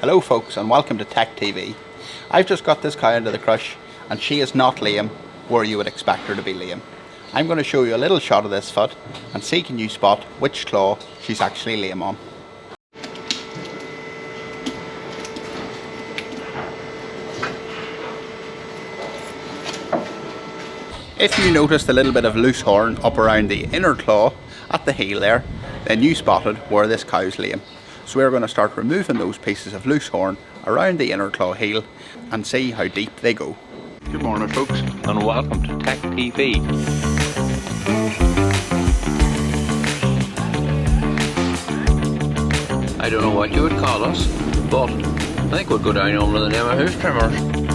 Hello folks and welcome to TEC TV. I've just got this cow into the crush and she is not lame where you would expect her to be lame. I'm going to show you a little shot of this foot and see can you spot which claw she's actually lame on. If you noticed a little bit of loose horn up around the inner claw at the heel there, then you spotted where this cow's lame. So we're going to start removing those pieces of loose horn around the inner claw heel and see how deep they go. Good morning folks and welcome to TEC TV. I don't know what you would call us, but I think we'll go down under the name of hoof trimmers.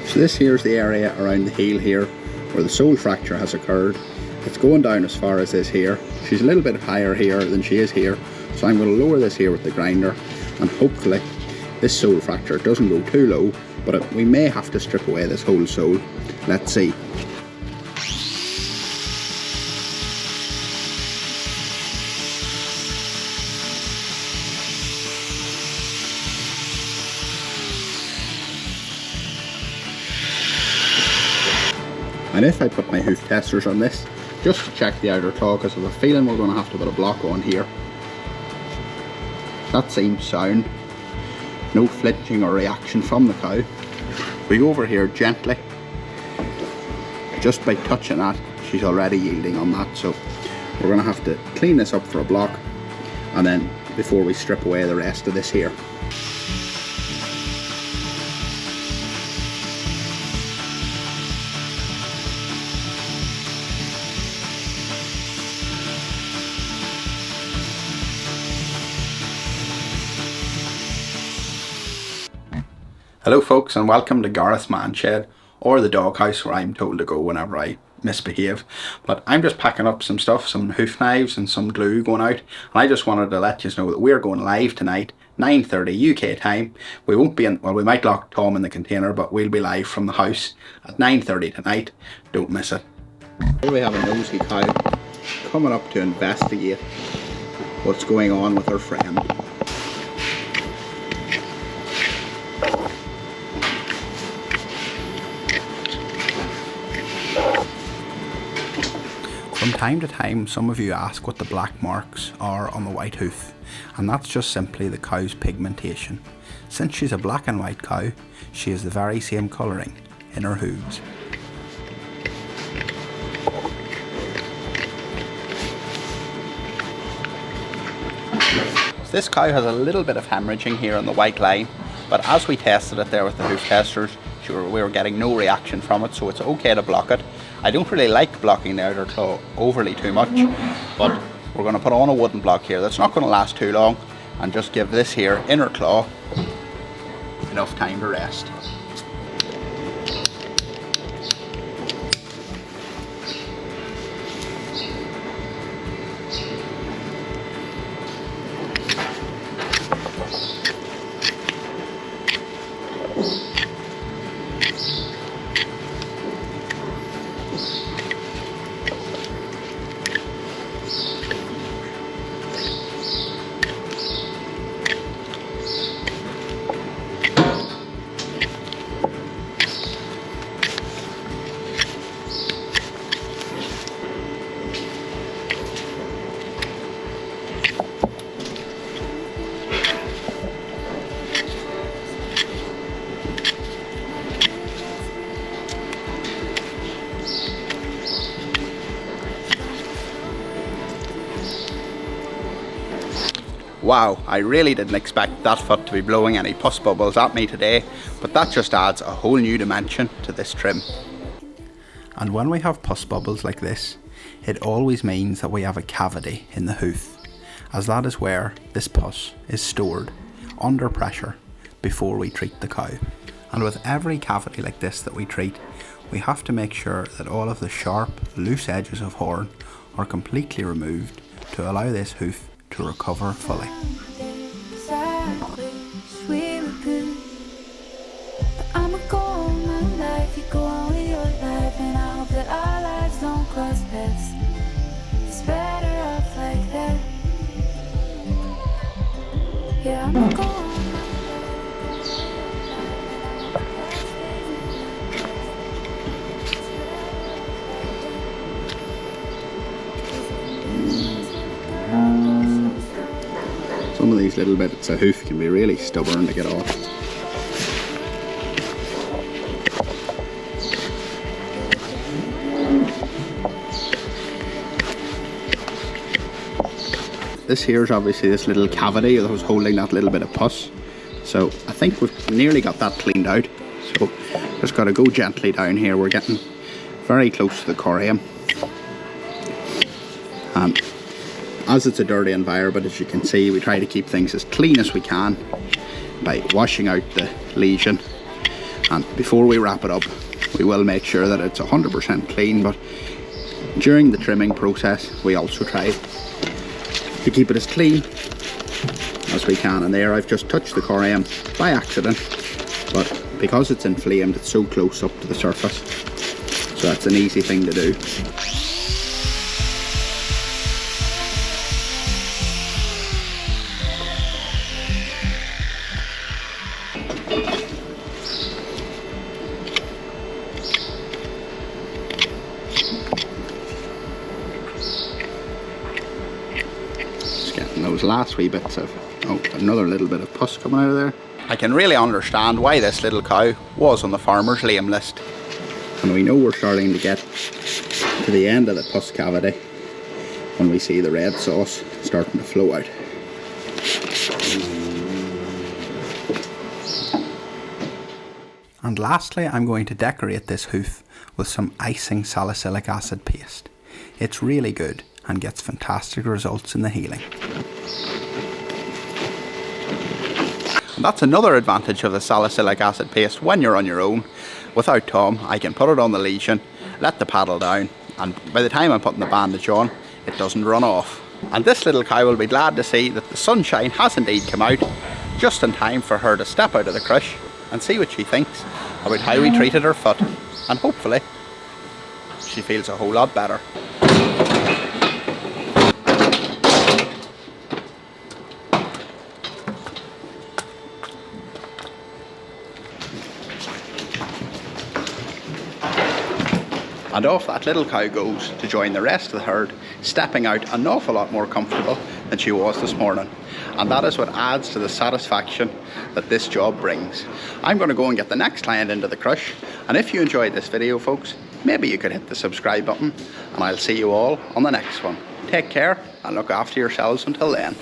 So this here's the area around the heel here where the sole fracture has occurred. It's going down as far as this here. She's a little bit higher here than she is here, so I'm going to lower this here with the grinder and hopefully this sole fracture doesn't go too low, but we may have to strip away this whole sole. Let's see. And if I put my hoof testers on this, just to check the outer claw, because I have a feeling we're going to have to put a block on here. That seems sound. No flinching or reaction from the cow. We go over here gently. Just by touching that, she's already yielding on that. So we're going to have to clean this up for a block, and then before we strip away the rest of this here. Hello folks and welcome to Gareth's man shed, or the doghouse where I'm told to go whenever I misbehave. But I'm just packing up some stuff, some hoof knives and some glue going out, and I just wanted to let you know that we're going live tonight, 9:30 UK time. We won't be in, well, we might lock Tom in the container, but we'll be live from the house at 9:30 tonight. Don't miss it. Here we have a nosy cow coming up to investigate what's going on with her friend. From time to time, some of you ask what the black marks are on the white hoof, and that's just simply the cow's pigmentation. Since she's a black and white cow, she has the very same colouring in her hooves. So this cow has a little bit of hemorrhaging here on the white line, but as we tested it there with the hoof testers, we were getting no reaction from it, so it's okay to block it. I don't really like blocking the outer claw overly too much, but we're going to put on a wooden block here that's not going to last too long and just give this here inner claw enough time to rest. Wow, I really didn't expect that foot to be blowing any pus bubbles at me today, but that just adds a whole new dimension to this trim. And when we have pus bubbles like this, it always means that we have a cavity in the hoof, as that is where this pus is stored under pressure before we treat the cow. And with every cavity like this that we treat, we have to make sure that all of the sharp, loose edges of horn are completely removed to allow this hoof to recover fully. Some of these little bits of hoof can be really stubborn to get off. This here is obviously this little cavity that was holding that little bit of pus. So I think we've nearly got that cleaned out. So just got to go gently down here. We're getting very close to the corium. And as it's a dirty environment, as you can see, we try to keep things as clean as we can by washing out the lesion. And before we wrap it up, we will make sure that it's 100% clean, but during the trimming process, we also try to keep it as clean as we can. And there I've just touched the corium by accident, but because it's inflamed, it's so close up to the surface, so that's an easy thing to do. Those last wee bits of, oh, another little bit of pus coming out of there. I can really understand why this little cow was on the farmer's lame list. And we know we're starting to get to the end of the pus cavity when we see the red sauce starting to flow out. And lastly, I'm going to decorate this hoof with some icing salicylic acid paste. It's really good and gets fantastic results in the healing. And that's another advantage of the salicylic acid paste when you're on your own. Without Tom, I can put it on the lesion, let the paddle down, and by the time I'm putting the bandage on, it doesn't run off. And this little cow will be glad to see that the sunshine has indeed come out, just in time for her to step out of the crush and see what she thinks about how we treated her foot. And hopefully, she feels a whole lot better. And off that little cow goes to join the rest of the herd, stepping out an awful lot more comfortable than she was this morning. And that is what adds to the satisfaction that this job brings. I'm going to go and get the next client into the crush. And if you enjoyed this video, folks, maybe you could hit the subscribe button, and I'll see you all on the next one. Take care and look after yourselves until then.